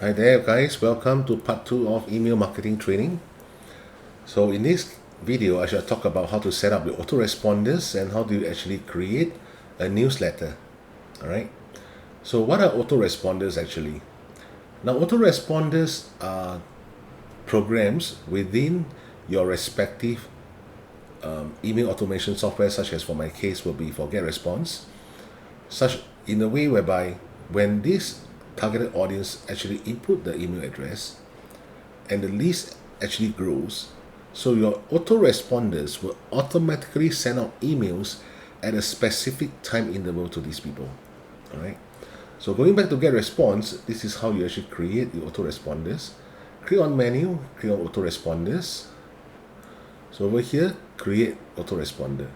Hi there guys, welcome to part 2 of email marketing training. So in this video I shall talk about how to set up your autoresponders and how do you actually create a newsletter. Alright, so what are autoresponders actually? Now autoresponders are programs within your respective email automation software, such as for my case will be for GetResponse, such in a way whereby when this targeted audience actually input the email address and the list actually grows, so your autoresponders will automatically send out emails at a specific time interval to these people. Alright, so going back to GetResponse, this is how you actually create your autoresponders. Click on menu, click on autoresponders. So over here, create autoresponder.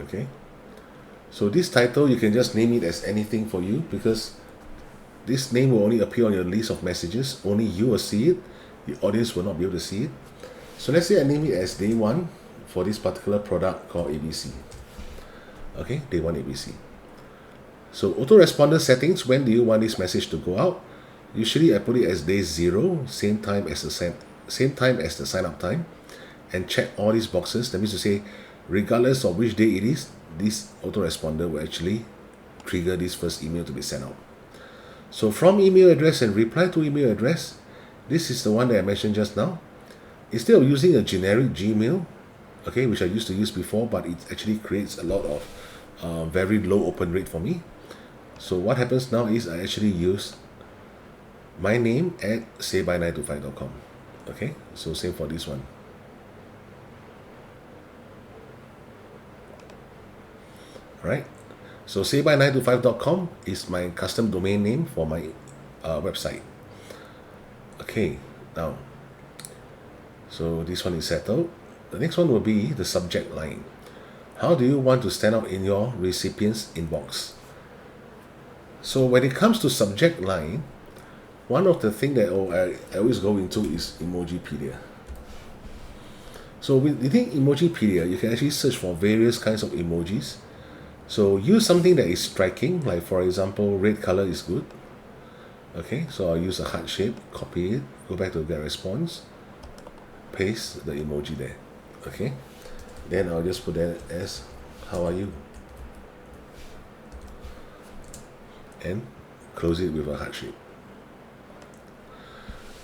Okay, so this title you can just name it as anything for you, because this name will only appear on your list of messages. Only you will see it, the audience will not be able to see it. So let's say I name it as day 1 for this particular product called ABC. Okay, day 1 ABC. So autoresponder settings, when do you want this message to go out? Usually I put it as day 0, same time as the sign up time, and check all these boxes. That means to say, regardless of which day it is, this autoresponder will actually trigger this first email to be sent out. So from email address and reply to email address, this is the one that I mentioned just now. Instead of using a generic Gmail, okay, which I used to use before, but it actually creates a lot of very low open rate for me. So what happens now is I actually use my name at sayby925.com. Okay, so same for this one. Right, so sayby925.com is my custom domain name for my website. Okay, now, so this one is settled. The next one will be the subject line. How do you want to stand out in your recipient's inbox? So when it comes to subject line, one of the things that I always go into is Emojipedia. So within Emojipedia, you can actually search for various kinds of emojis. So use something that is striking, like for example, red color is good. Okay, so I'll use a heart shape, copy it, go back to GetResponse, paste the emoji there. Okay, then I'll just put that as how are you, and close it with a heart shape.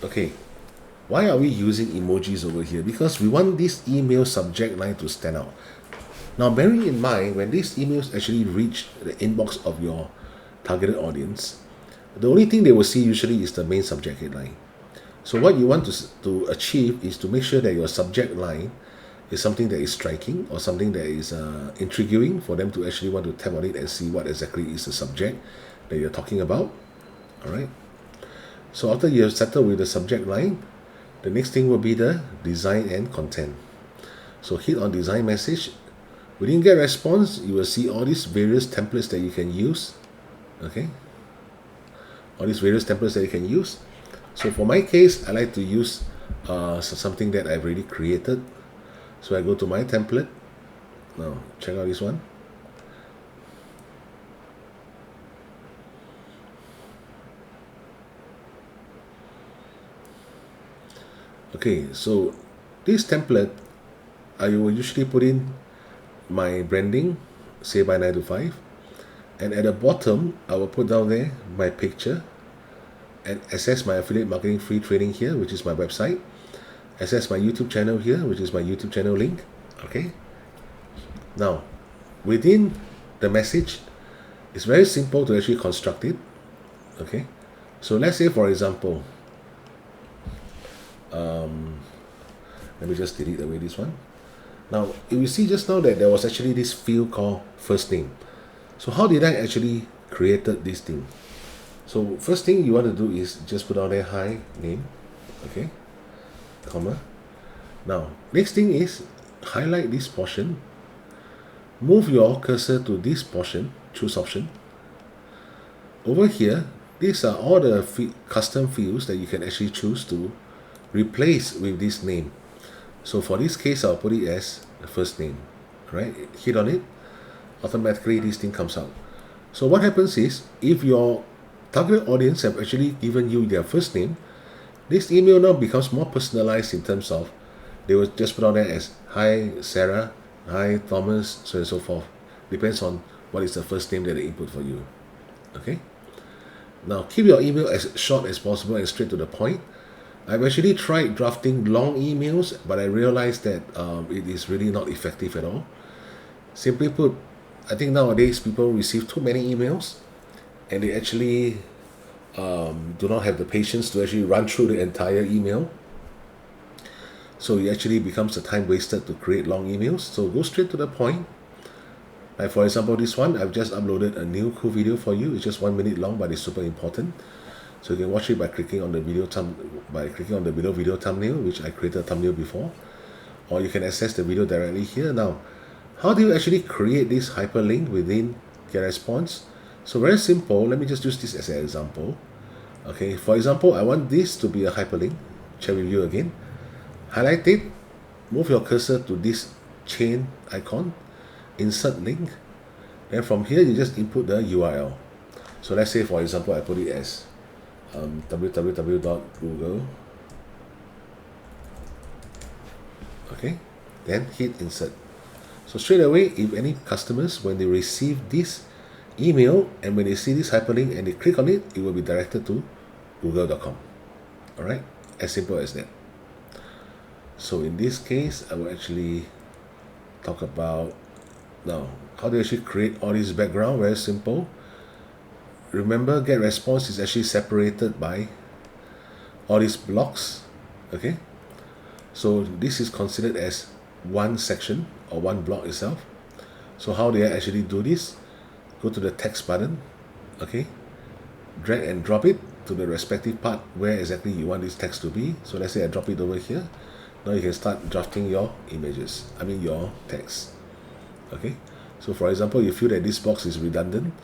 Okay, why are we using emojis over here? Because we want this email subject line to stand out. Now, bearing in mind, when these emails actually reach the inbox of your targeted audience, the only thing they will see usually is the main subject headline. So what you want to achieve is to make sure that your subject line is something that is striking, or something that is intriguing for them to actually want to tap on it and see what exactly is the subject that you're talking about. All right. So after you have settled with the subject line, the next thing will be the design and content. So hit on design message. Within GetResponse, you will see all these various templates that you can use. Okay, all these various templates that you can use. So for my case, I like to use something that I've already created. So I go to my template. Now check out this one. Okay, so this template, I will usually put in my branding, say by 9 to 5, and at the bottom I will put down there my picture, and access my affiliate marketing free training here, which is my website, access my YouTube channel here, which is my YouTube channel link. Okay, now within the message, it's very simple to actually construct it. Okay, so let's say for example, let me just delete away this one. Now, if you see just now that there was actually this field called first name. So how did I actually created this thing? So first thing you want to do is just put down there hi name, okay, comma. Now, next thing is highlight this portion, move your cursor to this portion, choose option. Over here, these are all the custom fields that you can actually choose to replace with this name. So for this case, I'll put it as the first name. Right? Hit on it, automatically this thing comes out. So what happens is, if your target audience have actually given you their first name, this email now becomes more personalized in terms of they will just put on there as hi Sarah, hi Thomas, so and so forth. Depends on what is the first name that they input for you. Okay. Now keep your email as short as possible and straight to the point. I've actually tried drafting long emails, but I realized that it is really not effective at all. Simply put, I think nowadays people receive too many emails and they actually do not have the patience to actually run through the entire email. So it actually becomes a time wasted to create long emails. So go straight to the point. Like for example, this one, I've just uploaded a new cool video for you. It's just 1 minute long, but it's super important. So you can watch it by clicking on the below video thumbnail, which I created a thumbnail before, or you can access the video directly here. Now, how do you actually create this hyperlink within GetResponse? So very simple. Let me just use this as an example. Okay, for example, I want this to be a hyperlink. Share with you again. Highlight it, move your cursor to this chain icon, insert link, and from here you just input the URL. So let's say, for example, I put it as www.google. Okay, then hit insert. So straight away, if any customers, when they receive this email and when they see this hyperlink and they click on it, it will be directed to google.com. All right, as simple as that. So in this case, I will actually talk about now how do you actually create all this background. Very simple. Remember, GetResponse is actually separated by all these blocks. Okay, so this is considered as one section or one block itself. So how do I actually do this? Go to the text button. Okay, drag and drop it to the respective part where exactly you want this text to be. So let's say I drop it over here. Now you can start drafting your images, your text. Okay, so for example, you feel that this box is redundant,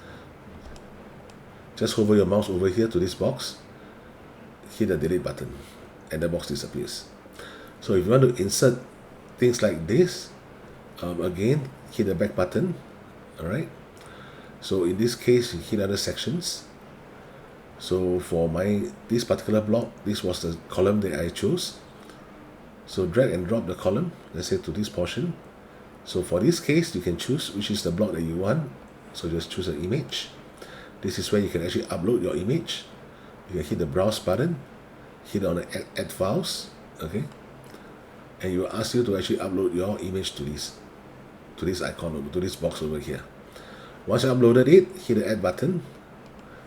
just hover your mouse over here to this box, hit the delete button, and the box disappears. So if you want to insert things like this, again, hit the back button. All right, so in this case, you hit other sections. So for this particular block, this was the column that I chose. So drag and drop the column, let's say to this portion. So for this case, you can choose which is the block that you want. So just choose an image. This is where you can actually upload your image. You can hit the browse button, hit on the add files, okay, and it will ask you to actually upload your image to this icon, to this box over here. Once you uploaded it, hit the add button,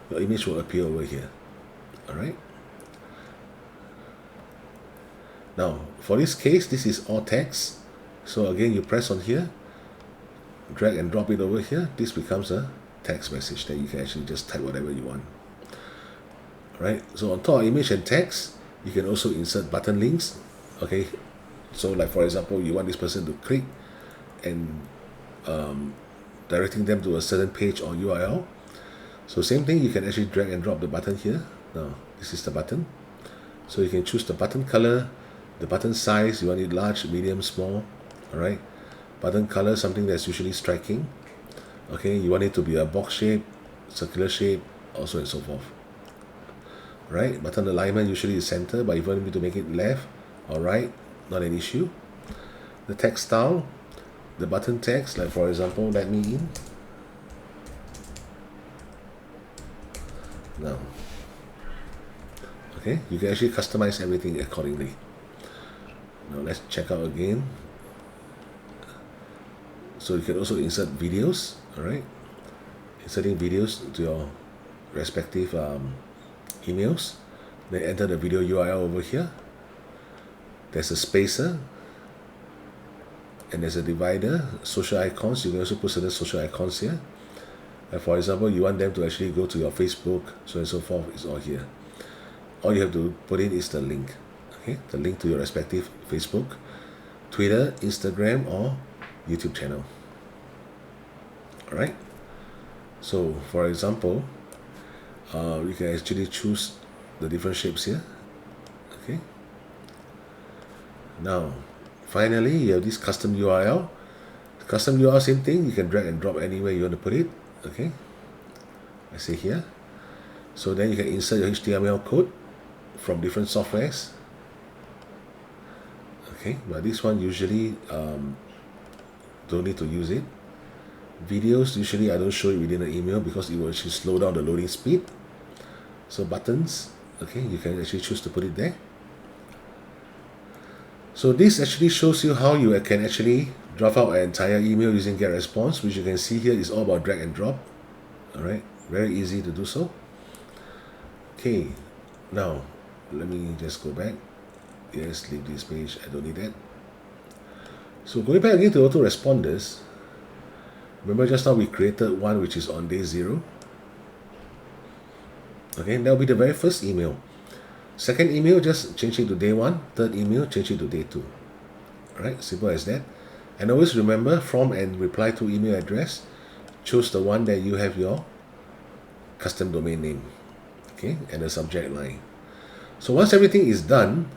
your image will appear over here. All right. Now, for this case, this is all text. So again, you press on here, drag and drop it over here. This becomes a text message that you can actually just type whatever you want. Right? So on top of image and text, you can also insert button links. Okay. So like for example, you want this person to click and directing them to a certain page or URL. So same thing, you can actually drag and drop the button here. Now, this is the button. So you can choose the button color, the button size, you want it large, medium, small. All right. Button color, something that's usually striking. Okay, you want it to be a box shape, circular shape, also and so forth. Right, button alignment usually is center, but if you want me to make it left or right, not an issue. The text style, the button text, like for example, let me in. Now, okay, you can actually customize everything accordingly. Now let's check out again. So you can also insert videos, all right? Inserting videos to your respective emails. Then enter the video URL over here. There's a spacer, and there's a divider, social icons. You can also put certain social icons here. Like for example, you want them to actually go to your Facebook, so and so forth. It's all here. All you have to put in is the link. Okay, the link to your respective Facebook, Twitter, Instagram, or YouTube channel. All right. So for example, you can actually choose the different shapes here. Okay. Now, finally, you have this custom URL. Custom URL, same thing. You can drag and drop anywhere you want to put it. Okay. I say here. So then you can insert your HTML code from different softwares. Okay, but this one usually don't need to use it. Videos, usually I don't show it within the email because it will actually slow down the loading speed. So buttons, okay, you can actually choose to put it there. So this actually shows you how you can actually draft out an entire email using GetResponse, which you can see here is all about drag and drop. Alright, very easy to do so. Okay, now let me just go back. Yes, leave this page, I don't need that. So going back again to autoresponders, remember just now we created one which is on day 0. Okay, that will be the very first email. Second email, just change it to day 1. Third email, change it to day 2. Alright, simple as that. And always remember, from and reply to email address, choose the one that you have your custom domain name. Okay, and the subject line. So once everything is done,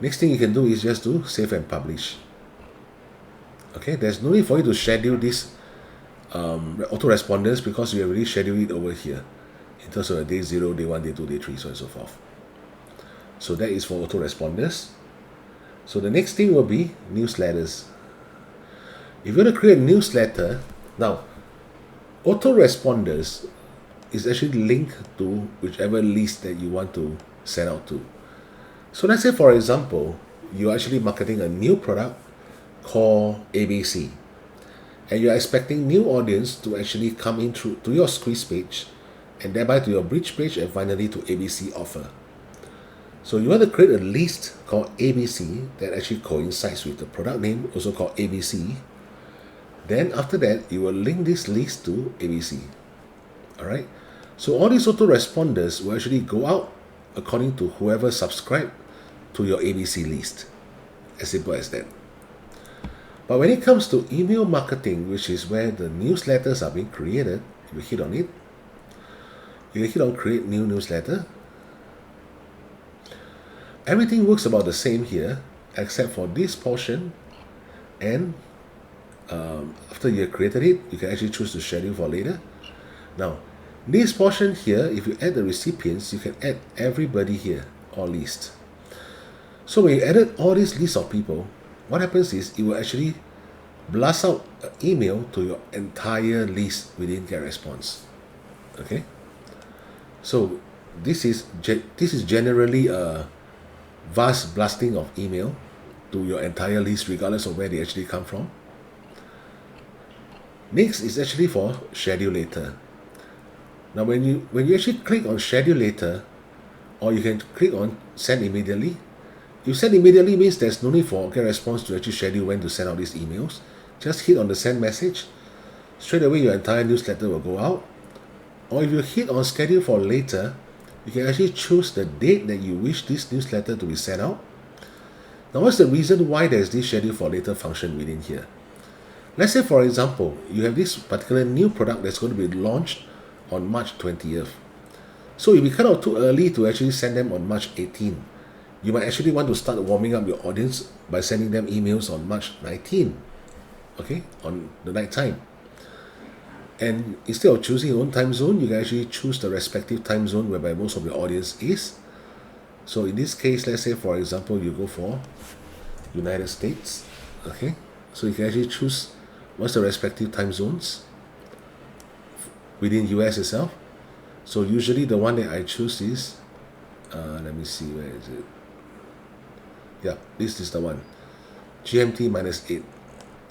next thing you can do is just to save and publish. Okay, there's no need for you to schedule this autoresponders because you already scheduled it over here in terms of day 0, day 1, day 2, day 3, so on and so forth. So that is for autoresponders. So the next thing will be newsletters. If you want to create a newsletter, now autoresponders is actually linked to whichever list that you want to send out to. So let's say, for example, you're actually marketing a new product called ABC, and you're expecting new audience to actually come in through to your squeeze page, and thereby to your bridge page, and finally to ABC offer. So you want to create a list called ABC that actually coincides with the product name, also called ABC. Then after that, you will link this list to ABC. Alright, so all these autoresponders will actually go out according to whoever subscribed to your ABC list. As simple as that. But when it comes to email marketing, which is where the newsletters are being created, if you hit on it, you hit on create new newsletter. Everything works about the same here, except for this portion, and after you have created it, you can actually choose to schedule for later. Now, this portion here, if you add the recipients, you can add everybody here, or list. So when you added all these lists of people, what happens is it will actually blast out an email to your entire list within GetResponse. Okay, so this is generally a vast blasting of email to your entire list, regardless of where they actually come from. Next is actually for schedule later. Now when you actually click on schedule later, or you can click on send immediately. You send immediately means there's no need for GetResponse to actually schedule when to send out these emails. Just hit on the send message. Straight away your entire newsletter will go out. Or if you hit on schedule for later, you can actually choose the date that you wish this newsletter to be sent out. Now what's the reason why there's this schedule for later function within here? Let's say, for example, you have this particular new product that's going to be launched on March 20th. So if you kind of too early to actually send them on March 18th, you might actually want to start warming up your audience by sending them emails on March 19th, okay, on the night time. And instead of choosing your own time zone, you can actually choose the respective time zone whereby most of your audience is. So in this case, let's say, for example, you go for United States, okay, so you can actually choose what's the respective time zones within US itself. So usually the one that I choose is, let me see, where is it? Yeah, this is the one, GMT -8.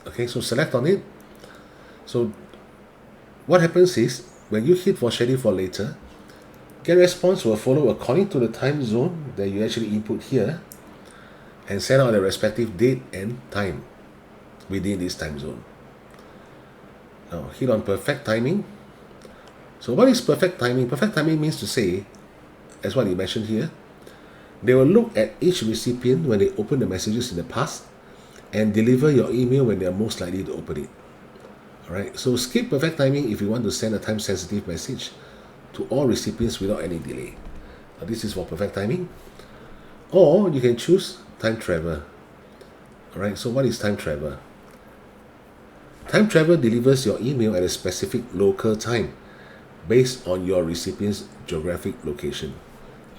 Okay, so select on it. So what happens is, when you hit for schedule for later, GetResponse will follow according to the time zone that you actually input here and send out the respective date and time within this time zone. Now hit on perfect timing. So what is perfect timing? Perfect timing means to say, as what you mentioned here, they will look at each recipient when they open the messages in the past and deliver your email when they are most likely to open it. Alright, so skip perfect timing if you want to send a time-sensitive message to all recipients without any delay. Now this is for perfect timing. Or you can choose time travel. Alright, so what is time travel? Time travel delivers your email at a specific local time based on your recipient's geographic location.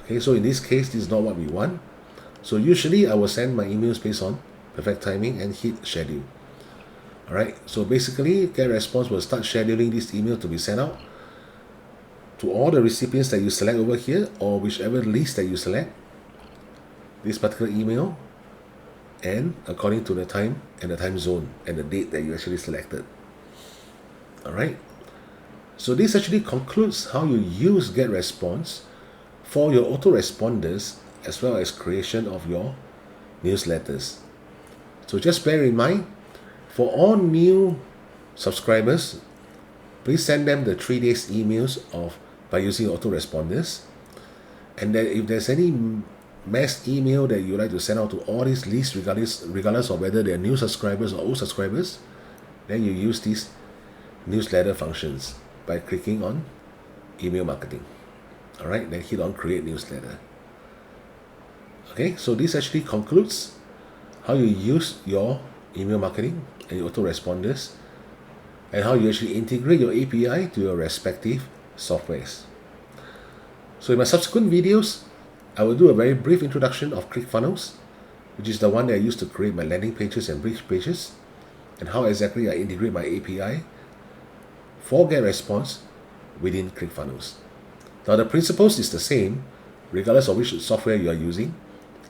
Okay, so in this case, this is not what we want. So usually I will send my emails based on perfect timing and hit schedule. Alright, so basically GetResponse will start scheduling this email to be sent out to all the recipients that you select over here, or whichever list that you select, this particular email, and according to the time and the time zone and the date that you actually selected. Alright, so this actually concludes how you use GetResponse for your autoresponders as well as creation of your newsletters. So just bear in mind, for all new subscribers, please send them the 3 days emails by using autoresponders. And then if there's any mass email that you like to send out to all these lists, regardless of whether they're new subscribers or old subscribers, then you use these newsletter functions by clicking on email marketing. Alright, then hit on create newsletter. Okay, so this actually concludes how you use your email marketing and your autoresponders, and how you actually integrate your API to your respective softwares. So in my subsequent videos, I will do a very brief introduction of ClickFunnels, which is the one that I use to create my landing pages and bridge pages, and how exactly I integrate my API for GetResponse within ClickFunnels. Now the principles is the same regardless of which software you are using.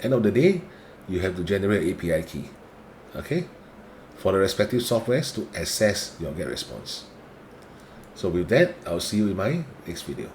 End of the day, you have to generate API key, okay, for the respective softwares to access your GetResponse. So with that, I'll see you in my next video.